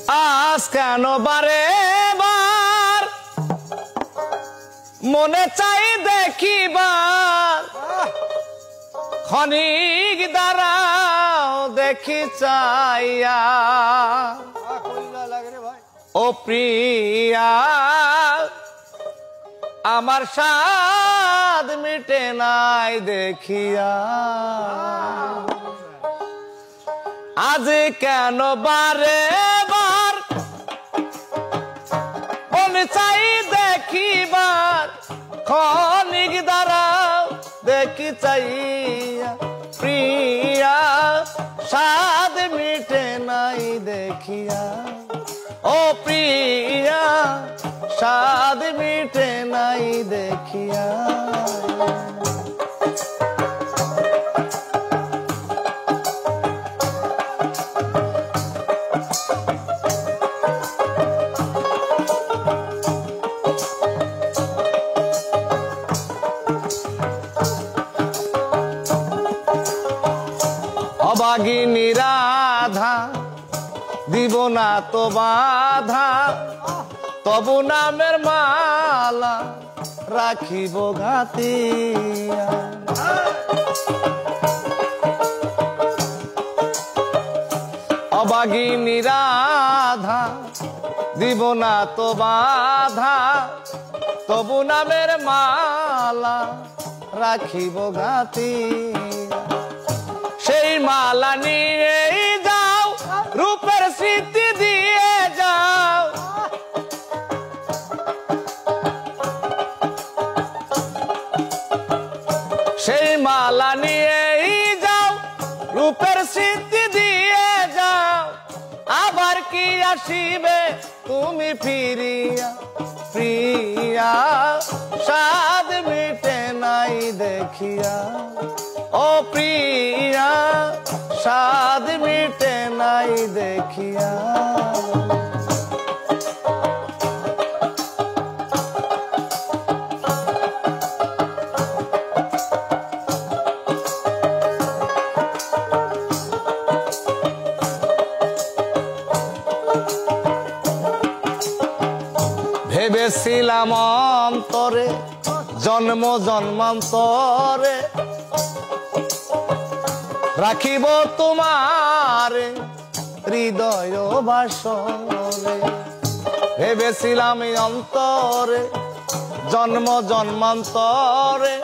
আজ কেন বারে বার মনে চাই দেখিবার ক্ষণিক দাঁড়াও দেখি চাইয়া ও প্রিয়া আমার সাদ মিটে নাই দেখিয়া আজ কেন বারে বার মনে চাই দেখিবার ক্ষণিক দাঁড়াও দেখি চাইয়া প্রিয়া সাদ মিটে নাই দেখিয়া ও প্রিয়া সাদ মিটে নাই দেখিয়া অভাগিনী রাধা দিব না তো বাধা তবু নামের মালা রাখিব ঘাতিয়া অভাগিনী রাধা দিব না তো বাধা তবু নামের মালা রাখিব ঘাতিয়া সেই মালা নিয়ে যাও রূপের স্মৃতি দিয়ে যাও সেই মালা নিয়ে যাও রূপের স্মৃতি দিয়ে যাও আবার কি আসিবে তুমি ফিরিয়া প্রিয়া সাদ মিটে নাই দেখিয়া ও প্রিয়া সাদ মিটে নাই দেখিয়া ভেবেছিলাম অন্তরে জন্ম জন্মান্তরে রাখিব তোমার হৃদয় বাসরে ভেবেছিলাম অন্তরে জন্ম জন্মান্তরে